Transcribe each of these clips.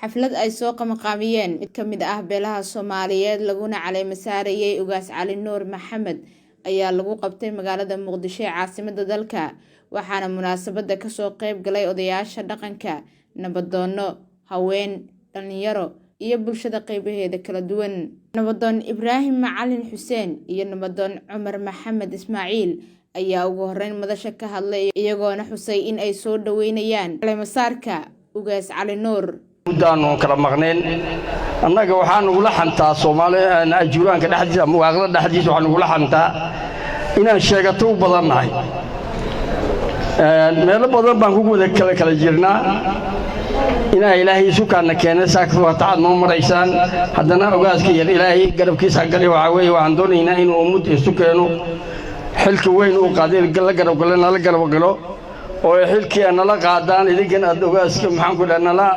xaflad ay soo qabanqaabiyeen mid ka mid ah beelaha Soomaaliyeed laguna caleema saarayay Ugaas Cali Nuur Maxamed ayaa lagu qabtay magaalada Muqdisho ee caasimadda dalka waxaana munaasabada ka soo qayb galay odayaasha dhaqanka nabadoono haween dhalinyaro iyo bulshada qaybaheeda kala duwan nabadoon Ibraahim Macalin Xuseen iyo nabadoon Cumar Maxamed Ismaaciil ayaa ugu horeyn madasha ka hadlay iyagoona xusay in ay soo dhaweynayaan caleema saarka Ugaas Cali Nuur daanu kala maqneen annaga waxaan ugu laxantaa Soomaaliya ajuuraanka dhaxdiisa muwaaqada dhaxdiisa waxaan ugu laxantaa inaan sheegato u badannahay meel badan baan ku wada kala jirnaa inaa ilaahay sukaana keenay saakad waqtaad noo maraysaan haddana ogaaska yar ilaahay garabkiisa galay waxa weeye waxaan doonaynaa inuu ummad isu keeno xilka weyn uu qaaday la garab galo oo xilkii nala qaadaan idinkan aad ogaaska maxaan ku dhahnaa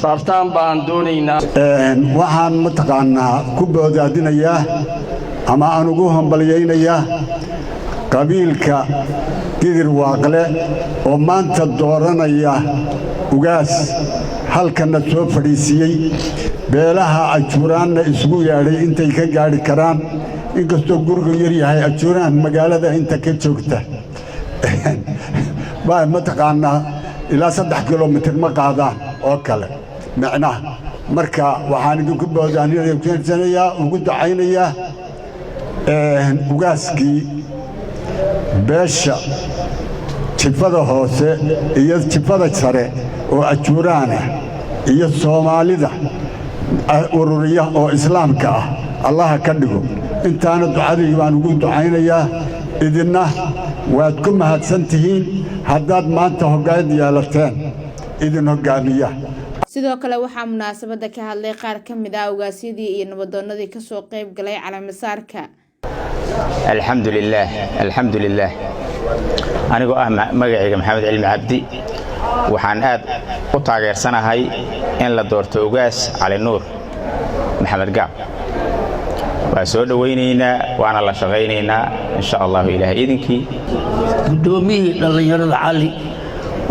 saartaan baan doonaynaa waxaan mataqaanaa ku boodadinayaa ama aan ugu hambaliyaynayaa qabiilka Gidir Waaqle oo maanta dooranaya ugaas halkana soo fadhiisiyay beelaha ajuuraanna isugu yeedhay intay ka gaari karaan inkastoo gurigu yar yahay ajuuraan magaalada inta ka joogta baa mataqaanaa ilaa 3 kilomitir ma qaadaan oo kale macnaha marka waxaan idinku boodanayaa ugu ducaynayaa ugaaskii beesha jifada hoose iyo jifada sare oo ajuuraana iyo Soomaalida ururiya oo islaamka ah Allah ka dhigo intaana ducadii baan ugu ducaynayaa idinna waad ku mahadsantihiin haddaad maanta hoggaad yeelateen idin hoggaamiya sidoo kale waxaa munaasabada ka hadlay qaar ka mid ah ugaasyadii iyo nabadoonadii ka soo qayb galay caleema saarka alxamdulillaah anigoo ah magacayga Maxamed Cilmi Cabdi waxaan aad u taageersanahay in la doorto Ugaas Cali Nuur Maxamed Gaab waa soo dhaweynaynaa waana la shaqaynaynaa insha Allah ilaahay idinkii gudoomiye dhalinyarada Cali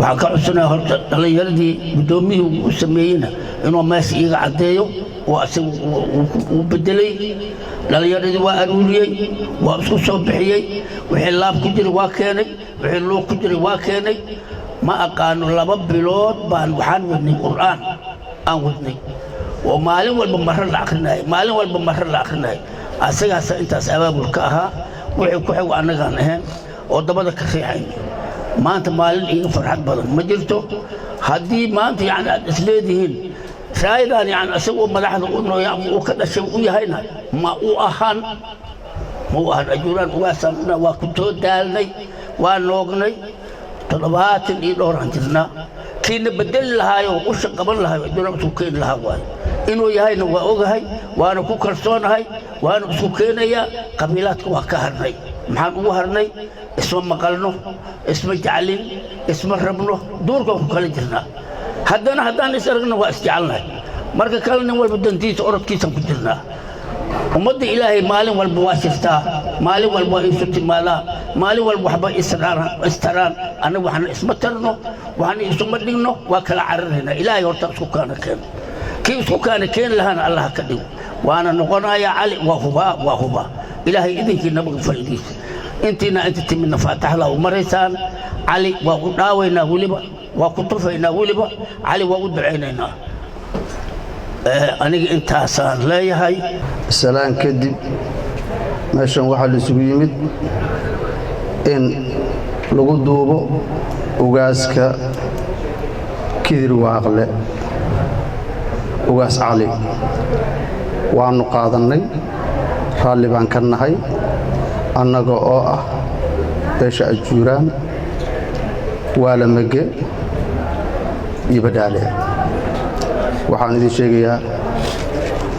waxa ka cusubnaa horta dhalinyaradii gudoomiye uu sameeyayna inuu meesha iga cadeeyo oo asagu uu bedelay dhalinyaradii waa aruuriyay waa isku soo bixiyay wixii laab ku jiray waa keenay wixii loo ku jiray waa keenay ma aqaano 2 bilood baan waxaan wadnay quraan aan wadnay oo maalin walba marra la akhrinaay asagaas intaas abaabul ka ahaa wixii ku xig anagaan ahayn oo dabada ka riixay maanta maalin iga farxad badan ma jirto haddii maanta yani aad isleedihiin raayadaan yani asagoo madaxda u nooya ama uu ka dhashay u yahayna ma u ahaan ajuuraan ugaasana waa ku soo daalnay waa noognay 70 iyo dhowr aan jirnaa kiina bedeli lahaayo u shaqaban lahaayo ajuuraan isku keeni lahaa waayo inuu yahayna waa ogahay waana ku kalsoonahay waana isku keenayaa qabiilaadka waa ka harnay maxaan ugu harnay isma maqalno isma jaclin isma rabno duurka ku kala jirnaa haddaan is aragno waa isjecelnahay marka kale nin walba dantiisa orodkiisan ku jirnaa ummadda ilaahay maalin walba waa shirtaa maalin walba waa isu timaadaa maalin walba waxba istaraan annaga waxna isma tarno waxna isuma dhigno waa kala cararaynaa ilaahay horta isku kaana keeno kii isku kaana keeni lahaana Allah ka dhigo waana noqonayaa Cali waa huba ilaahay idinkii nabaga faridiisa intiina inta timina faataxda u maraysaan Cali waa u dhaawaynaa waliba waa ku tufaynaa waliba Cali waa u ducaynaynaa aniga intaasaan leeyahay salaan kadib meeshan waxaa la isugu yimid in lagu duubo ugaaska Gidir Waaqle Ugaas Cali waanu qaadannay raalli baan ka nahay annaga oo ah beesha ajuuraan waa la mage iyo badhaale waxaan idin sheegayaa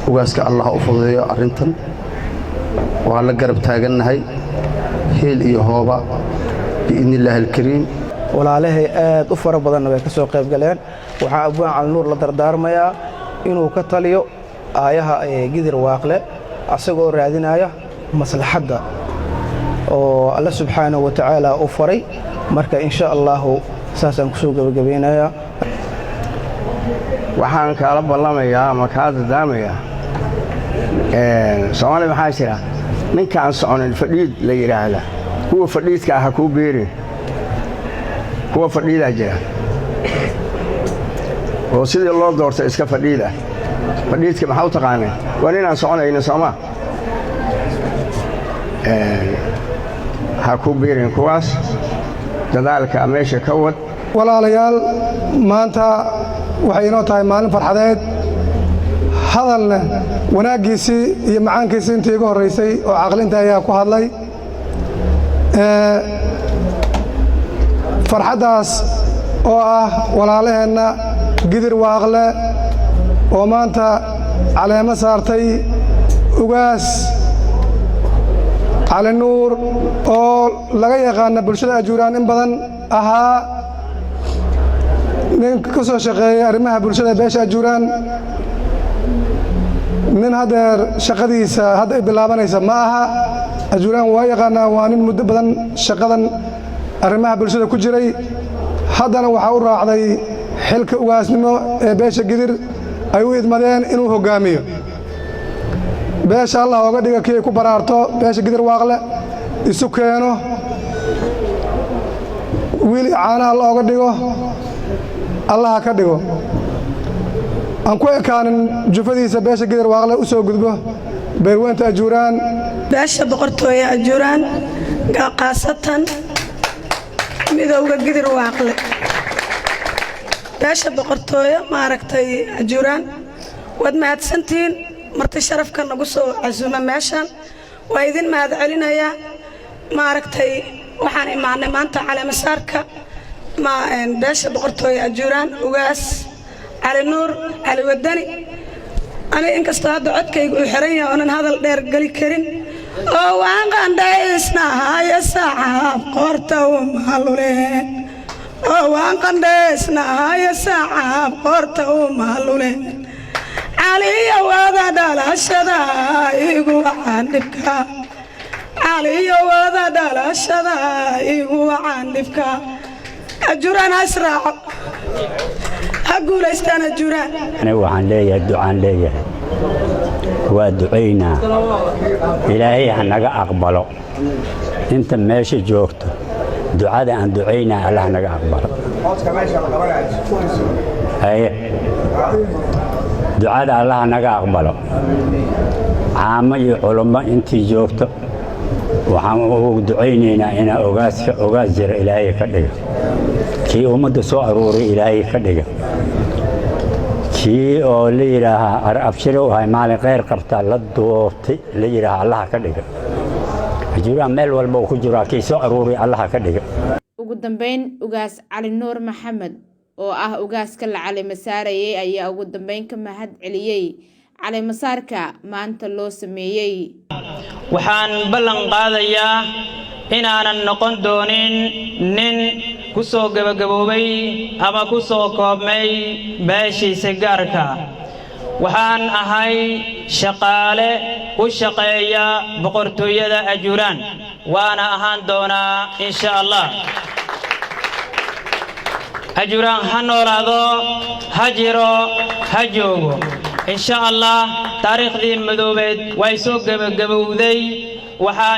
ugaaska Allah u fududeeyo arrintan waa la garab taagannahay heel iyo hooba biidnillaahi alkariim walaalahay aad u fara badan way ka soo qayb galeen waxaa Abwaan Cali Nuur la dardaarmayaa inuu ka taliyo aayaha Gidir Waaqle asagoo raadinaya maslaxadda oo Allah subhanahu wa ta'ala u faray marka insha Allah saasaan ku soo gabagabeynayaa waxaan kala ballamayaa ama kaa dardaamayaa Soomaaliya waxaa jira ninkaan soconin fadhiid la yiraahdo kuwa fadhiidka ah ku beerin kuwa fadhiida jira oo sidii loo doortay iska fadhiida fadhiidka maxaa u taqaanay waa inaan soconayno Soomaa ha ku beerin kuwaas dadaalka meesha ka wad walaalayaal maanta waxay inoo tahay maalin farxadeed hadalna wanaagiisii iyo macaankiisii intii iga horreysay oo caqlinta ayaa ku hadlay farxaddaas oo ah walaalaheenna gidir waaqle oo maanta caleemo saartay ugaas cali nuur oo laga yaqaana bulshada ajuuraan in badan ahaa nin ka soo shaqeeyay arrimaha bulshada beesha ajuuraan nin haddeer shaqadiisa hadda ay bilaabanaysa ma aha ajuuraan waa yaqaanaa waa nin muddo badan shaqadan arrimaha bulshada ku jiray haddana waxaa u raacday xilka ugaasnimo ee beesha gidir ay u idmadeen inuu hoggaamiyo beesha allah ooga dhiga kii ay ku baraarto beesha gidir waaqle isu keeno wiil caanaha looga dhigo allaha ka dhigo aan ku ekaanin jufadiisa beesha gidir waaqle u soo gudbo beerweynta ajuuraan beesha boqortooye ajuuraan qaasatan midowga gidir waaqle beesha boqortooye maaragtay ajuuraan waad mahadsantihiin marti sharafka nagu soo casuuma meeshan waa idin mahad celinayaa maaragtay waxaan imaanay maanta caleemasaarka beesha boqortooye ajuuraan ugaas cali nuur cali wadani aniga inkastoo hadda codkayga uu xiran yahay oonan hadal dheer geli karin oo waan qandhaysnahaye saacaab qoorta u maaluleen oo waan qandhaysnahaye saacaab qoorta u maaluleen caliyo wada dhalashada igu wacaan dhibka caliyo wada dhalashada igu wacaan dhibka ajuuraan ha israaco ha guulaystaan ajuuraan أنا waxaan leeyahay ducaan leeyahay waa ducaynaa ilaahay ha naga aqbalo inta meesha joogto ducada aan ducaynaa Allah naga aqbalo ducada Allah naga aqbalo caamo iyo culummo intii joogto waxaan ugu ducaynaynaa in ogaas jira ilaahay ka dhigo kii ummadda soo aruuray ilaahay ka dhigo kii oo la yiraaha abshir oo hay maalin khayr qabta la doortay la yiraaha Allah ka dhigo ajuuraan meel walba uu ku jiro kii soo aruuray Allah ka dhigo ugu dambeyn ugaas cali nuur maxamed oo ah ugaaska la caleemasaarayay ayaa ugu dambeyn ka mahad celiyay caleemasaarka maanta loo sameeyay waxaan ballan qaadayaa inaanan noqon doonin nin ku soo gabagaboobay ama ku soo koobmay beeshiisa gaarka waxaan ahay shaqaale u shaqeeya boqortooyada ajuuraan waana ahaan doonaa insha Allah ajuuraan ha noolaado ha jiro ha joogo insha Allah taariikhdii madoobeed way soo gabagabowday waxaa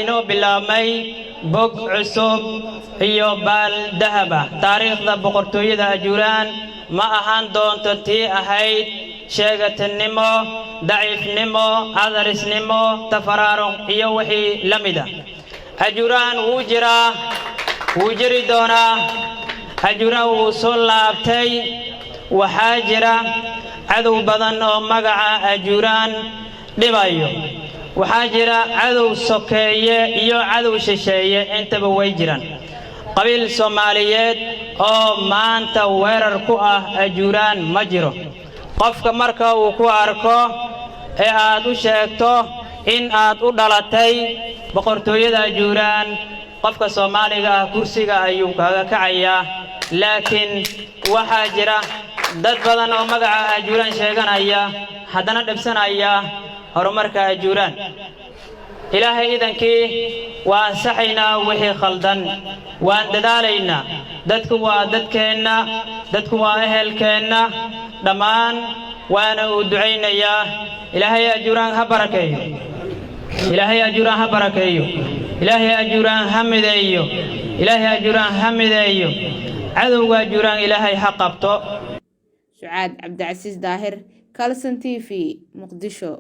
inoo bilaabmay bog cusub iyo baal dahaba taariikhda boqortooyada ajuuraan ma ahaan doonto tii ahayd sheegatanimo daciifnimo adarisnimo tafaraaruq iyo wixii la mida ajuuraan wuu jiri doonaa ajuuraan wuu soo laabtay waxaa jira cadow badan oo magaca ajuuraan dhibayo waxaa jira cadow sokeeye iyo cadow shisheeye intaba way jiraan qabiil Soomaaliyeed oo maanta weerar ku ah ajuuraan ma jiro qofka marka uu ku arko ee aad u sheegto in aad u dhalatay boqortooyada ajuuraan qofka Soomaaliga ah kursiga ayuu kaga kacayaa laakiin waxaa jira dad badan oo magaca ajuuraan sheeganaya haddana dhibsanaya horumarka ajuuraan ilaahay idankii waan saxaynaa wixii khaldan waan dadaalaynaa dadku waa dadkeenna dadku waa ehelkeenna dhammaan waana u ducaynayaa ilaahay ajuuraan ha barakeeyo ilaahay ajuuraan ha barakeeyo ilaahay ajuuraan ha mideeyo ilaahay ajuuraan ha mideeyo cadowga ajuuraan ilaahay ha qabto Sucaad Cabdicasiis Daahir Kalson TV Muqdisho